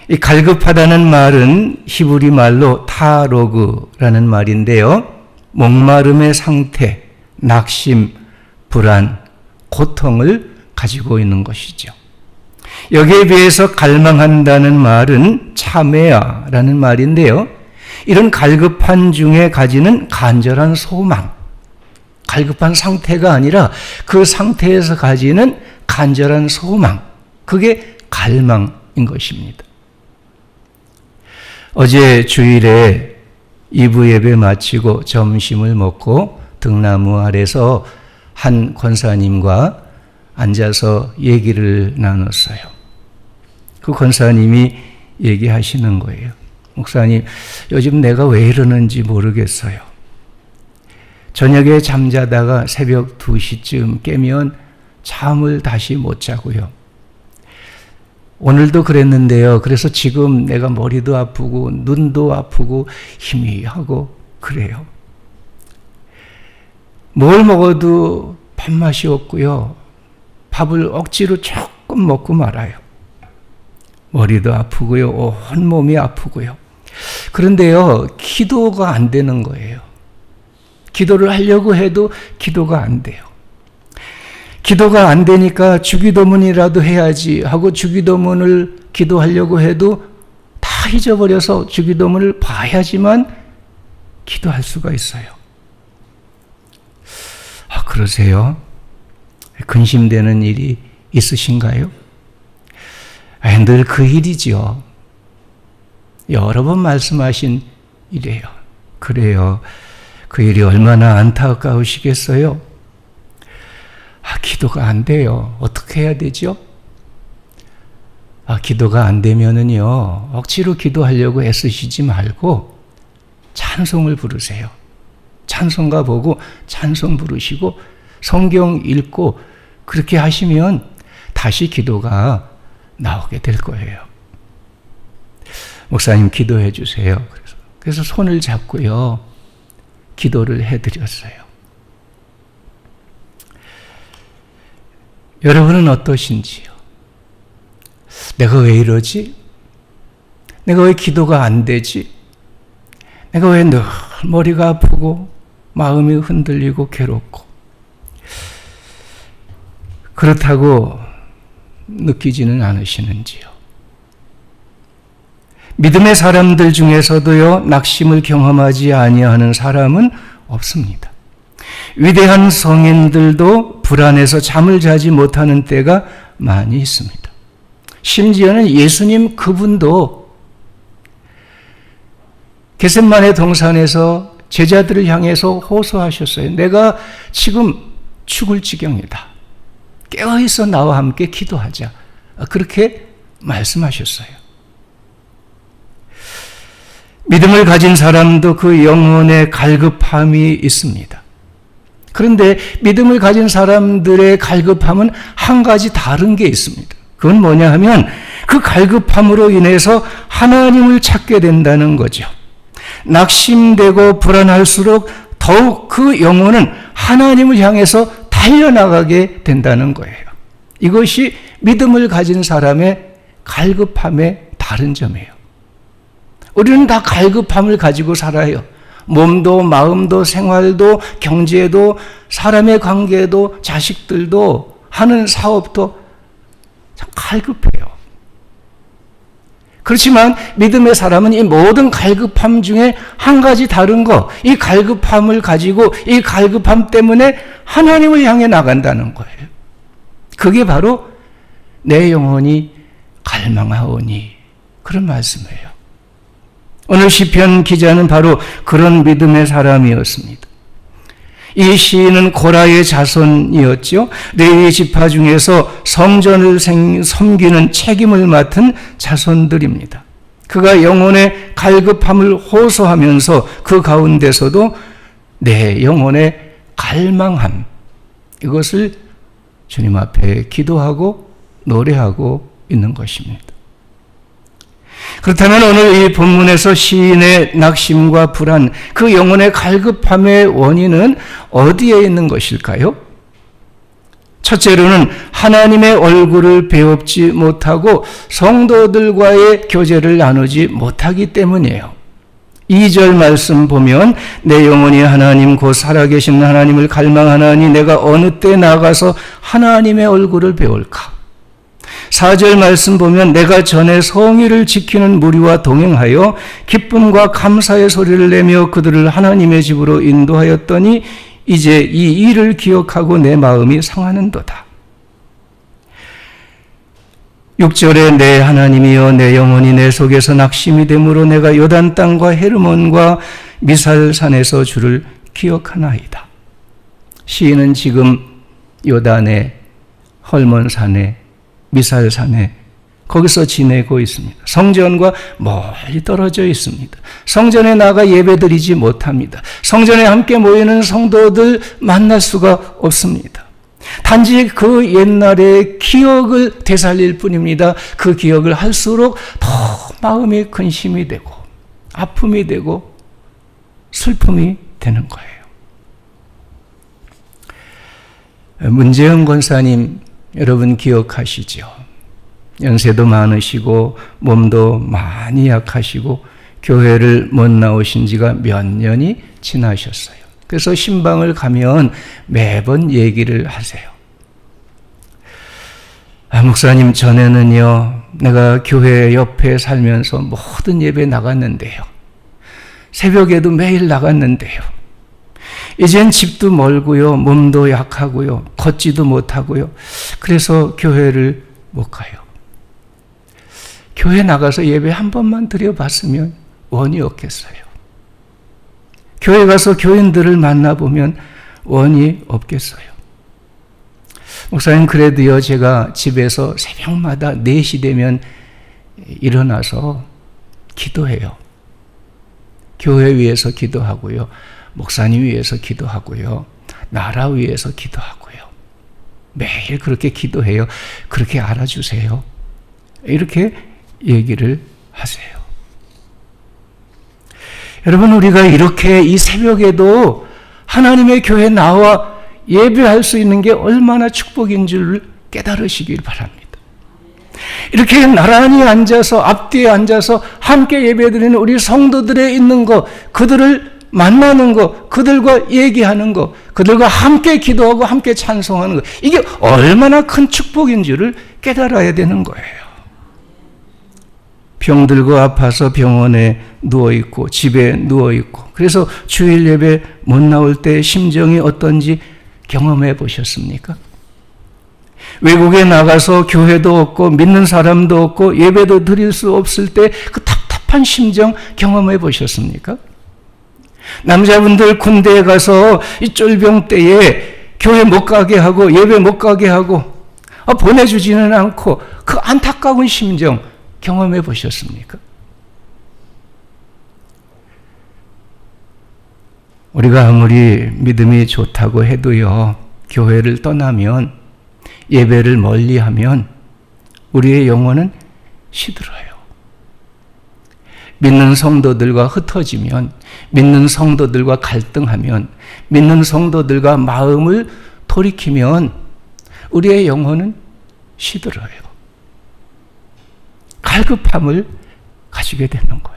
이 갈급하다는 말은 히브리 말로 타로그라는 말인데요. 목마름의 상태, 낙심, 불안, 고통을 가지고 있는 것이죠. 여기에 비해서 갈망한다는 말은 차메아라는 말인데요. 이런 갈급한 중에 가지는 간절한 소망, 갈급한 상태가 아니라 그 상태에서 가지는 간절한 소망, 그게 갈망인 것입니다. 어제 주일에 2부 예배 마치고 점심을 먹고 등나무 아래서 한 권사님과 앉아서 얘기를 나눴어요. 그 권사님이 얘기하시는 거예요. 목사님, 요즘 내가 왜 이러는지 모르겠어요. 저녁에 잠자다가 새벽 2시쯤 깨면 잠을 다시 못 자고요. 오늘도 그랬는데요. 그래서 지금 내가 머리도 아프고 눈도 아프고 희미하고 그래요. 뭘 먹어도 밥맛이 없고요. 밥을 억지로 조금 먹고 말아요. 머리도 아프고요. 온 몸이 아프고요. 그런데요, 기도가 안 되는 거예요. 기도를 하려고 해도 기도가 안 돼요. 기도가 안 되니까 주기도문이라도 해야지 하고 주기도문을 기도하려고 해도 다 잊어버려서 주기도문을 봐야지만 기도할 수가 있어요. 아, 그러세요? 근심되는 일이 있으신가요? 늘 그 일이지요. 여러 번 말씀하신 일이에요. 그래요. 그 일이 얼마나 안타까우시겠어요? 기도가 안 돼요. 어떻게 해야 되죠? 기도가 안 되면은요, 억지로 기도하려고 애쓰시지 말고 찬송을 부르세요. 찬송가 보고 찬송 부르시고 성경 읽고 그렇게 하시면 다시 기도가 나오게 될 거예요. 목사님 기도해 주세요. 그래서 손을 잡고요, 기도를 해드렸어요. 여러분은 어떠신지요? 내가 왜 이러지? 내가 왜 기도가 안 되지? 내가 왜 늘 머리가 아프고 마음이 흔들리고 괴롭고 그렇다고 느끼지는 않으시는지요? 믿음의 사람들 중에서도요, 낙심을 경험하지 아니하는 사람은 없습니다. 위대한 성인들도 불안해서 잠을 자지 못하는 때가 많이 있습니다. 심지어는 예수님 그분도 겟세마네 동산에서 제자들을 향해서 호소하셨어요. 내가 지금 죽을 지경이다. 깨어있어 나와 함께 기도하자. 그렇게 말씀하셨어요. 믿음을 가진 사람도 그 영혼의 갈급함이 있습니다. 그런데 믿음을 가진 사람들의 갈급함은 한 가지 다른 게 있습니다. 그건 뭐냐 하면 그 갈급함으로 인해서 하나님을 찾게 된다는 거죠. 낙심되고 불안할수록 더욱 그 영혼은 하나님을 향해서 달려나가게 된다는 거예요. 이것이 믿음을 가진 사람의 갈급함의 다른 점이에요. 우리는 다 갈급함을 가지고 살아요. 몸도 마음도 생활도 경제도 사람의 관계도 자식들도 하는 사업도 참 갈급해요. 그렇지만 믿음의 사람은 이 모든 갈급함 중에 한 가지 다른 거, 이 갈급함을 가지고 이 갈급함 때문에 하나님을 향해 나간다는 거예요. 그게 바로 내 영혼이 갈망하오니, 그런 말씀이에요. 오늘 시편 기자는 바로 그런 믿음의 사람이었습니다. 이 시인은 고라의 자손이었죠. 레위 지파 중에서 성전을 섬기는 책임을 맡은 자손들입니다. 그가 영혼의 갈급함을 호소하면서 그 가운데서도 내 영혼의 갈망함, 이것을 주님 앞에 기도하고 노래하고 있는 것입니다. 그렇다면 오늘 이 본문에서 시인의 낙심과 불안, 그 영혼의 갈급함의 원인은 어디에 있는 것일까요? 첫째로는 하나님의 얼굴을 배웁지 못하고 성도들과의 교제를 나누지 못하기 때문이에요. 2절 말씀 보면 내 영혼이 하나님 곧 살아계신 하나님을 갈망하나니 내가 어느 때 나가서 하나님의 얼굴을 배울까? 4절 말씀 보면 내가 전에 성의를 지키는 무리와 동행하여 기쁨과 감사의 소리를 내며 그들을 하나님의 집으로 인도하였더니 이제 이 일을 기억하고 내 마음이 상하는도다. 6절에 내 하나님이여 내 영혼이 내 속에서 낙심이 되므로 내가 요단 땅과 헤르몬과 미살산에서 주를 기억하나이다. 시인은 지금 요단에, 헐몬산에, 미살산에 거기서 지내고 있습니다. 성전과 멀리 떨어져 있습니다. 성전에 나가 예배드리지 못합니다. 성전에 함께 모이는 성도들 만날 수가 없습니다. 단지 그 옛날의 기억을 되살릴 뿐입니다. 그 기억을 할수록 더 마음이 근심이 되고 아픔이 되고 슬픔이 되는 거예요. 문재영 권사님 여러분 기억하시죠? 연세도 많으시고 몸도 많이 약하시고 교회를 못 나오신 지가 몇 년이 지나셨어요. 그래서 신방을 가면 매번 얘기를 하세요. 목사님, 전에는요 내가 교회 옆에 살면서 모든 예배 나갔는데요, 새벽에도 매일 나갔는데요, 이젠 집도 멀고요, 몸도 약하고요, 걷지도 못하고요, 그래서 교회를 못 가요. 교회 나가서 예배 한 번만 드려봤으면 원이 없겠어요. 교회 가서 교인들을 만나보면 원이 없겠어요. 목사님, 그래도요 제가 집에서 새벽마다 4시 되면 일어나서 기도해요. 교회 위해서 기도하고요, 목사님 위해서 기도하고요, 나라 위해서 기도하고요. 매일 그렇게 기도해요. 그렇게 알아주세요. 이렇게 얘기를 하세요. 여러분, 우리가 이렇게 이 새벽에도 하나님의 교회에 나와 예배할 수 있는 게 얼마나 축복인 줄 깨달으시길 바랍니다. 이렇게 나란히 앉아서 앞뒤에 앉아서 함께 예배드리는 우리 성도들의 있는 것, 그들을 만나는 것, 그들과 얘기하는 것, 그들과 함께 기도하고 함께 찬송하는 것, 이게 얼마나 큰 축복인 줄을 깨달아야 되는 거예요. 병들고 아파서 병원에 누워있고 집에 누워있고, 그래서 주일 예배 못 나올 때 심정이 어떤지 경험해 보셨습니까? 외국에 나가서 교회도 없고 믿는 사람도 없고 예배도 드릴 수 없을 때 그 답답한 심정 경험해 보셨습니까? 남자분들 군대에 가서 이 쫄병 때에 교회 못 가게 하고 예배 못 가게 하고 보내주지는 않고 그 안타까운 심정 경험해 보셨습니까? 우리가 아무리 믿음이 좋다고 해도요, 교회를 떠나면, 예배를 멀리하면 우리의 영혼은 시들어요. 믿는 성도들과 흩어지면, 믿는 성도들과 갈등하면, 믿는 성도들과 마음을 돌이키면 우리의 영혼은 시들어요. 갈급함을 가지게 되는 거예요.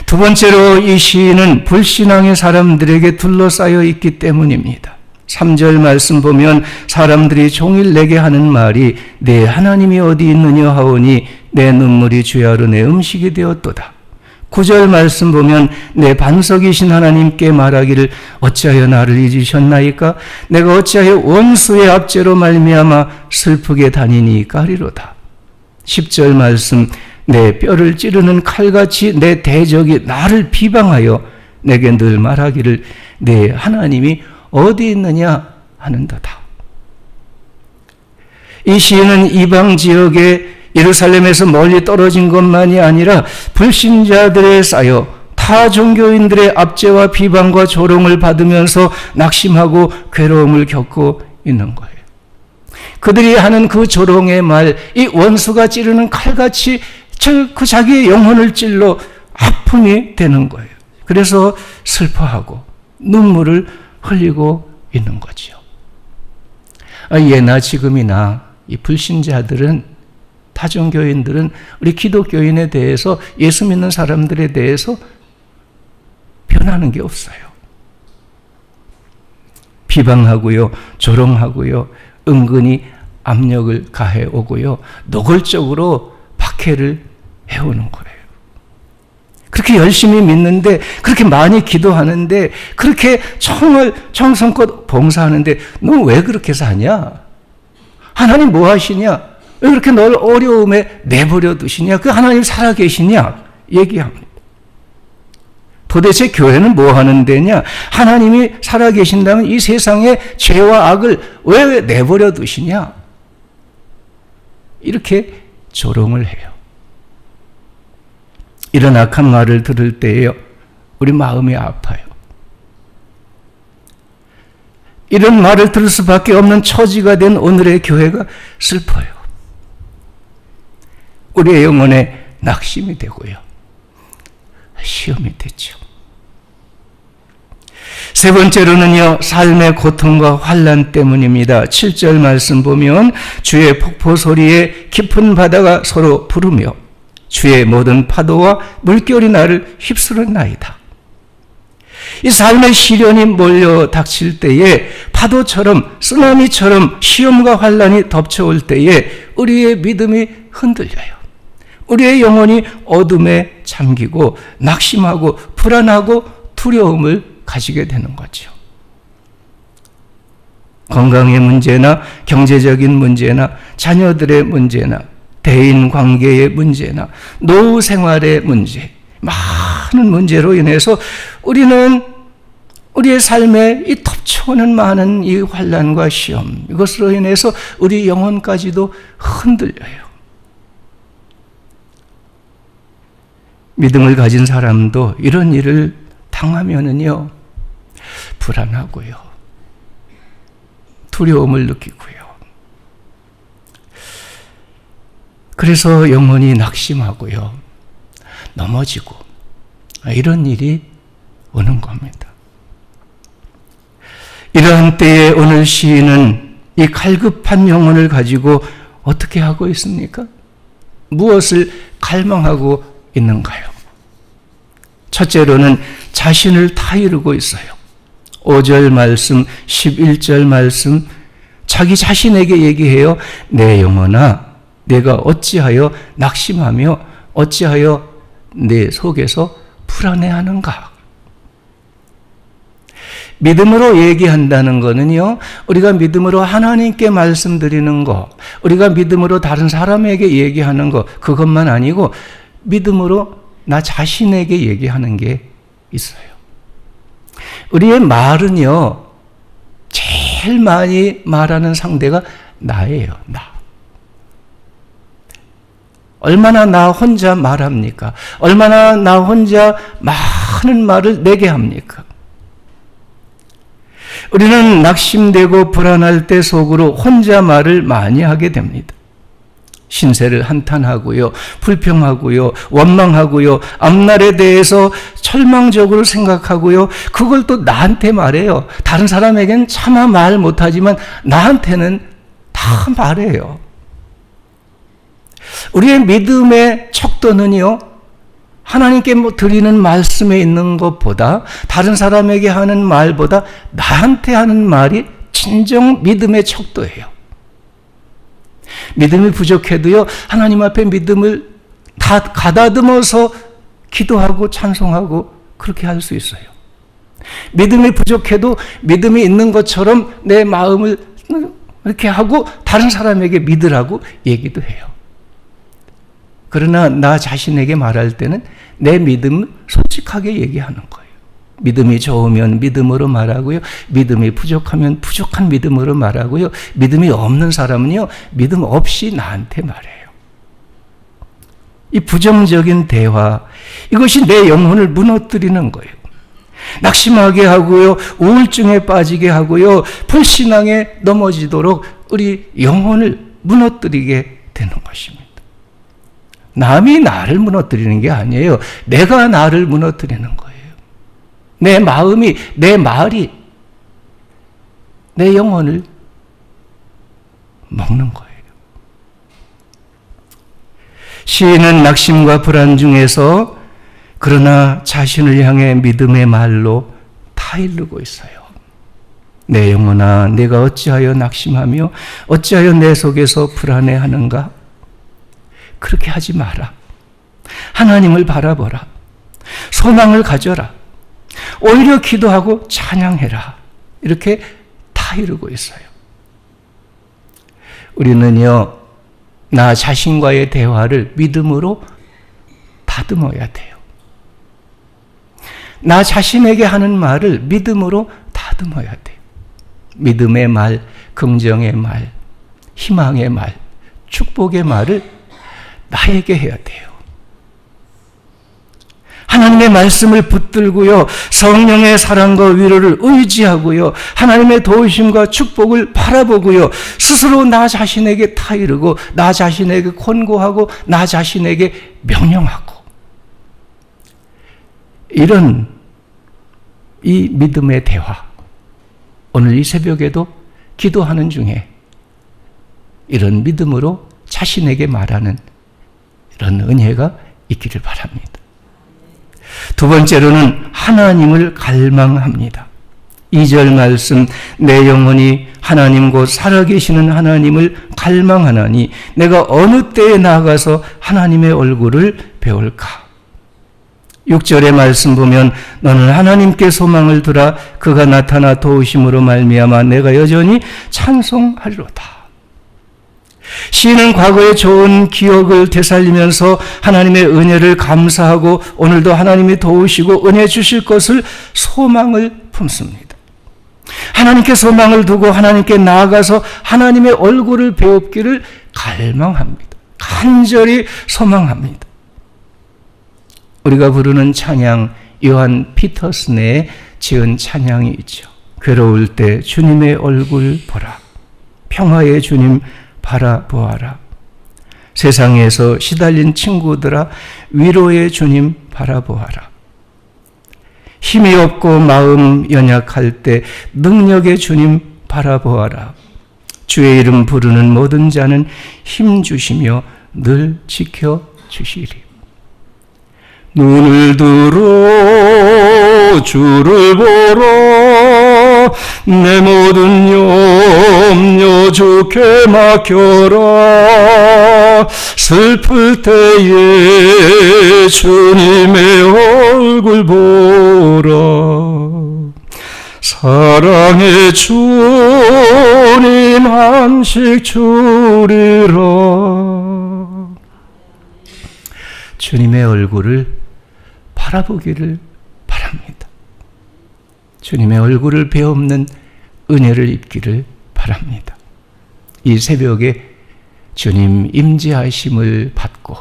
두 번째로 이 시인은 불신앙의 사람들에게 둘러싸여 있기 때문입니다. 3절 말씀 보면 사람들이 종일 내게 하는 말이 내 하나님이 어디 있느냐 하오니 내 눈물이 주야로 내 음식이 되었도다. 9절 말씀 보면 내 반석이신 하나님께 말하기를 어찌하여 나를 잊으셨나이까? 내가 어찌하여 원수의 압제로 말미암아 슬프게 다니니까리로다. 10절 말씀 내 뼈를 찌르는 칼같이 내 대적이 나를 비방하여 내게 늘 말하기를 내 하나님이 어디 있느냐 하는도다. 이 시인은 이방 지역에 예루살렘에서 멀리 떨어진 것만이 아니라 불신자들에 쌓여 타 종교인들의 압제와 비방과 조롱을 받으면서 낙심하고 괴로움을 겪고 있는 거예요. 그들이 하는 그 조롱의 말, 이 원수가 찌르는 칼같이 그 자기의 영혼을 찔러 아픔이 되는 거예요. 그래서 슬퍼하고 눈물을 흘리고 있는 거지요. 예나 지금이나 이 불신자들은, 다중교인들은 우리 기독교인에 대해서, 예수 믿는 사람들에 대해서 변하는 게 없어요. 비방하고요, 조롱하고요, 은근히 압력을 가해 오고요, 노골적으로 박해를 해오는 거예요. 그렇게 열심히 믿는데, 그렇게 많이 기도하는데, 그렇게 정성껏 봉사하는데 너 왜 그렇게 사냐? 하나님 뭐 하시냐? 왜 그렇게 널 어려움에 내버려 두시냐? 그 하나님 살아계시냐? 얘기합니다. 도대체 교회는 뭐 하는 데냐? 하나님이 살아계신다면 이 세상에 죄와 악을 왜 내버려 두시냐? 이렇게 조롱을 해요. 이런 악한 말을 들을 때에요, 우리 마음이 아파요. 이런 말을 들을 수밖에 없는 처지가 된 오늘의 교회가 슬퍼요. 우리의 영혼에 낙심이 되고요, 시험이 되죠. 세 번째로는요, 삶의 고통과 환난 때문입니다. 7절 말씀 보면 주의 폭포 소리에 깊은 바다가 서로 부르며 주의 모든 파도와 물결이 나를 휩쓰는나이다. 이 삶의 시련이 몰려 닥칠 때에, 파도처럼 쓰나미처럼 시험과 환난이 덮쳐올 때에 우리의 믿음이 흔들려요. 우리의 영혼이 어둠에 잠기고 낙심하고 불안하고 두려움을 가지게 되는 거죠. 건강의 문제나 경제적인 문제나 자녀들의 문제나 대인 관계의 문제나 노후 생활의 문제, 많은 문제로 인해서 우리는 우리의 삶에 이 덮쳐오는 많은 이 환난과 시험, 이것으로 인해서 우리 영혼까지도 흔들려요. 믿음을 가진 사람도 이런 일을 당하면은요, 불안하고요, 두려움을 느끼고요. 그래서 영혼이 낙심하고요, 넘어지고, 이런 일이 오는 겁니다. 이러한 때에 오늘 시인은 이 갈급한 영혼을 가지고 어떻게 하고 있습니까? 무엇을 갈망하고 있는가요? 첫째로는 자신을 타이르고 있어요. 5절 말씀, 11절 말씀, 자기 자신에게 얘기해요. 내 영혼아, 내가 어찌하여 낙심하며 어찌하여 내 속에서 불안해하는가? 믿음으로 얘기한다는 것은요, 우리가 믿음으로 하나님께 말씀드리는 것, 우리가 믿음으로 다른 사람에게 얘기하는 것, 그것만 아니고 믿음으로 나 자신에게 얘기하는 게 있어요. 우리의 말은요, 제일 많이 말하는 상대가 나예요. 나. 얼마나 나 혼자 말합니까? 얼마나 나 혼자 많은 말을 내게 합니까? 우리는 낙심되고 불안할 때 속으로 혼자 말을 많이 하게 됩니다. 신세를 한탄하고요, 불평하고요, 원망하고요, 앞날에 대해서 절망적으로 생각하고요, 그걸 또 나한테 말해요. 다른 사람에게는 차마 말 못하지만 나한테는 다 말해요. 우리의 믿음의 척도는요, 하나님께 드리는 말씀에 있는 것보다, 다른 사람에게 하는 말보다 나한테 하는 말이 진정 믿음의 척도예요. 믿음이 부족해도요, 하나님 앞에 믿음을 다 가다듬어서 기도하고 찬송하고 그렇게 할 수 있어요. 믿음이 부족해도 믿음이 있는 것처럼 내 마음을 이렇게 하고 다른 사람에게 믿으라고 얘기도 해요. 그러나 나 자신에게 말할 때는 내 믿음을 솔직하게 얘기하는 거예요. 믿음이 좋으면 믿음으로 말하고요, 믿음이 부족하면 부족한 믿음으로 말하고요, 믿음이 없는 사람은요, 믿음 없이 나한테 말해요. 이 부정적인 대화, 이것이 내 영혼을 무너뜨리는 거예요. 낙심하게 하고요, 우울증에 빠지게 하고요, 불신앙에 넘어지도록 우리 영혼을 무너뜨리게 되는 것입니다. 남이 나를 무너뜨리는 게 아니에요. 내가 나를 무너뜨리는 거예요. 내 마음이, 내 말이 내 영혼을 먹는 거예요. 시인은 낙심과 불안 중에서 그러나 자신을 향해 믿음의 말로 타이르고 있어요. 내 영혼아, 내가 어찌하여 낙심하며 어찌하여 내 속에서 불안해하는가? 그렇게 하지 마라. 하나님을 바라보라. 소망을 가져라. 오히려 기도하고 찬양해라. 이렇게 타이르고 있어요. 우리는요, 나 자신과의 대화를 믿음으로 다듬어야 돼요. 나 자신에게 하는 말을 믿음으로 다듬어야 돼요. 믿음의 말, 긍정의 말, 희망의 말, 축복의 말을 나에게 해야 돼요. 하나님의 말씀을 붙들고요, 성령의 사랑과 위로를 의지하고요, 하나님의 도우심과 축복을 바라보고요, 스스로 나 자신에게 타이르고, 나 자신에게 권고하고, 나 자신에게 명령하고, 이런 이 믿음의 대화, 오늘 이 새벽에도 기도하는 중에 이런 믿음으로 자신에게 말하는 이런 은혜가 있기를 바랍니다. 두 번째로는 하나님을 갈망합니다. 2절 말씀, 내 영혼이 하나님 곧 살아계시는 하나님을 갈망하나니 내가 어느 때에 나아가서 하나님의 얼굴을 배울까? 6절의 말씀 보면 너는 하나님께 소망을 두라. 그가 나타나 도우심으로 말미암아 내가 여전히 찬송하리로다. 시인은 과거의 좋은 기억을 되살리면서 하나님의 은혜를 감사하고 오늘도 하나님이 도우시고 은혜 주실 것을 소망을 품습니다. 하나님께 소망을 두고 하나님께 나아가서 하나님의 얼굴을 배웁기를 갈망합니다. 간절히 소망합니다. 우리가 부르는 찬양, 요한 피터슨의 지은 찬양이 있죠. 괴로울 때 주님의 얼굴 보라. 평화의 주님 바라보아라. 세상에서 시달린 친구들아 위로의 주님 바라보아라. 힘이 없고 마음 연약할 때 능력의 주님 바라보아라. 주의 이름 부르는 모든 자는 힘 주시며 늘 지켜주시리. 눈을 들어 주를 보러 내 모든 염려 주께 맡겨라. 슬플 때에 주님의 얼굴 보라. 사랑의 주님 안식 주리라. 주님의 얼굴을 바라보기를 바랍니다. 주님의 얼굴을 배없는 은혜를 입기를 바랍니다. 이 새벽에 주님 임재하심을 받고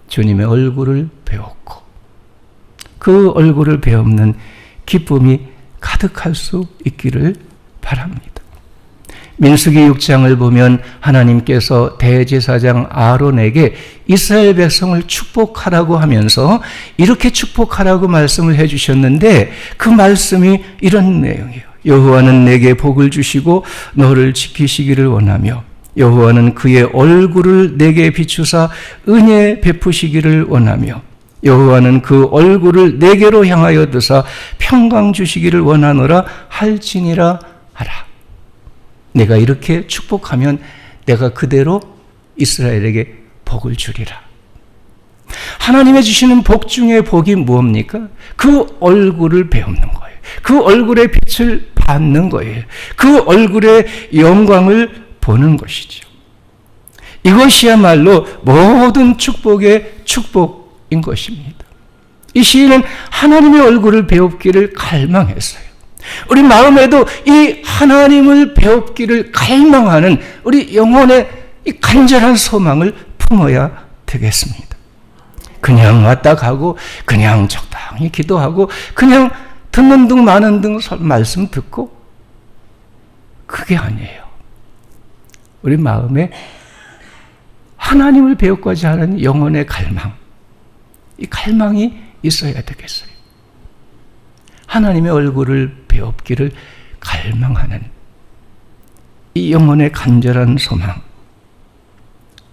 주님의 얼굴을 배웠고 그 얼굴을 배없는 기쁨이 가득할 수 있기를 바랍니다. 민수기 6장을 보면 하나님께서 대제사장 아론에게 이스라엘 백성을 축복하라고 하면서 이렇게 축복하라고 말씀을 해주셨는데 그 말씀이 이런 내용이에요. 여호와는 내게 복을 주시고 너를 지키시기를 원하며 여호와는 그의 얼굴을 내게 비추사 은혜 베푸시기를 원하며 여호와는 그 얼굴을 내게로 향하여 드사 평강 주시기를 원하노라 할지니라 하라. 내가 이렇게 축복하면 내가 그대로 이스라엘에게 복을 주리라. 하나님의 주시는 복 중에 복이 무엇입니까? 그 얼굴을 배우는 거예요. 그 얼굴의 빛을 받는 거예요. 그 얼굴의 영광을 보는 것이죠. 이것이야말로 모든 축복의 축복인 것입니다. 이 시인은 하나님의 얼굴을 배웁기를 갈망했어요. 우리 마음에도 이 하나님을 배웁기를 갈망하는 우리 영혼의 이 간절한 소망을 품어야 되겠습니다. 그냥 왔다 가고 그냥 적당히 기도하고 그냥 듣는 등 마는 등 말씀 듣고 그게 아니에요. 우리 마음에 하나님을 배우고자 하는 영혼의 갈망, 이 갈망이 있어야 되겠어요. 하나님의 얼굴을 배웁기를 갈망하는 이 영혼의 간절한 소망,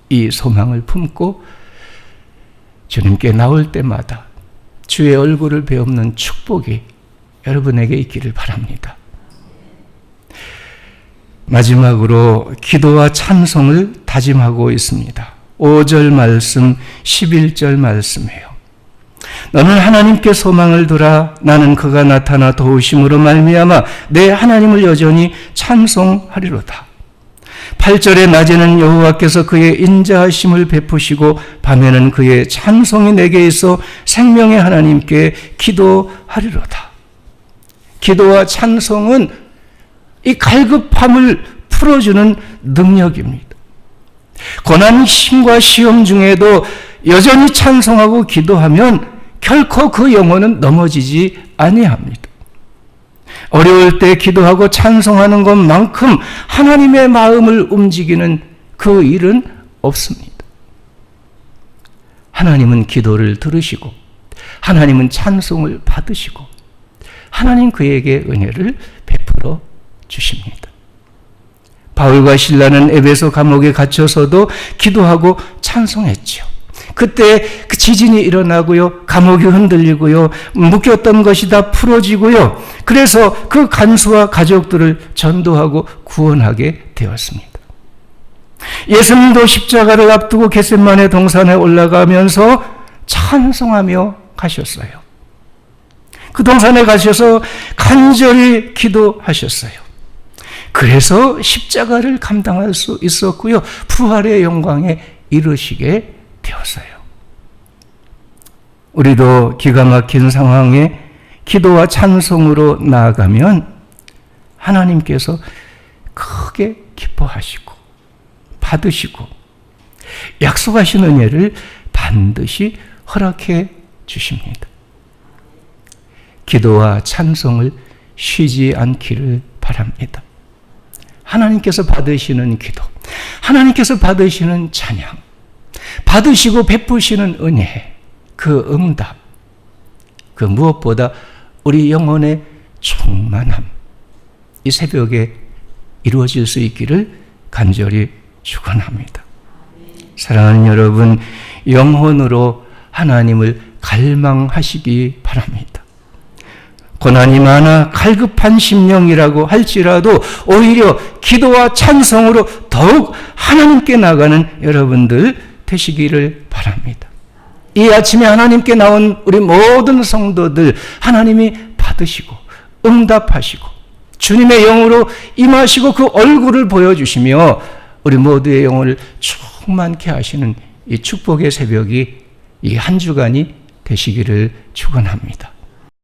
이 소망을 품고 주님께 나올 때마다 주의 얼굴을 배우는 축복이 여러분에게 있기를 바랍니다. 마지막으로 기도와 찬송을 다짐하고 있습니다. 5절 말씀, 11절 말씀이에요. 너는 하나님께 소망을 두라. 나는 그가 나타나 도우심으로 말미암아 내 하나님을 여전히 찬송하리로다. 8절에 낮에는 여호와께서 그의 인자하심을 베푸시고 밤에는 그의 찬송이 내게 있어 생명의 하나님께 기도하리로다. 기도와 찬송은 이 갈급함을 풀어주는 능력입니다. 고난, 힘과 시험 중에도 여전히 찬송하고 기도하면 결코 그 영혼은 넘어지지 아니합니다. 어려울 때 기도하고 찬송하는 것만큼 하나님의 마음을 움직이는 그 일은 없습니다. 하나님은 기도를 들으시고 하나님은 찬송을 받으시고 하나님 그에게 은혜를 베풀어 주십니다. 바울과 실라는 에베소 감옥에 갇혀서도 기도하고 찬송했지요. 그때 그 지진이 일어나고요, 감옥이 흔들리고요, 묶였던 것이 다 풀어지고요, 그래서 그 간수와 가족들을 전도하고 구원하게 되었습니다. 예수님도 십자가를 앞두고 겟세마네 동산에 올라가면서 찬송하며 가셨어요. 그 동산에 가셔서 간절히 기도하셨어요. 그래서 십자가를 감당할 수 있었고요, 부활의 영광에 이르시게 되었어요. 우리도 기가 막힌 상황에 기도와 찬송으로 나아가면 하나님께서 크게 기뻐하시고 받으시고 약속하신 은혜를 반드시 허락해 주십니다. 기도와 찬송을 쉬지 않기를 바랍니다. 하나님께서 받으시는 기도, 하나님께서 받으시는 찬양, 받으시고 베푸시는 은혜, 그 응답, 그 무엇보다 우리 영혼의 충만함, 이 새벽에 이루어질 수 있기를 간절히 축원합니다. 사랑하는 여러분, 영혼으로 하나님을 갈망하시기 바랍니다. 고난이 많아 갈급한 심령이라고 할지라도 오히려 기도와 찬송으로 더욱 하나님께 나가는 여러분들 되시기를 바랍니다. 이 아침에 하나님께 나온 우리 모든 성도들 하나님이 받으시고 응답하시고 주님의 영으로 임하시고 그 얼굴을 보여주시며 우리 모두의 영혼을 충만케 하시는 이 축복의 새벽이 이 한 주간이 되시기를 축원합니다.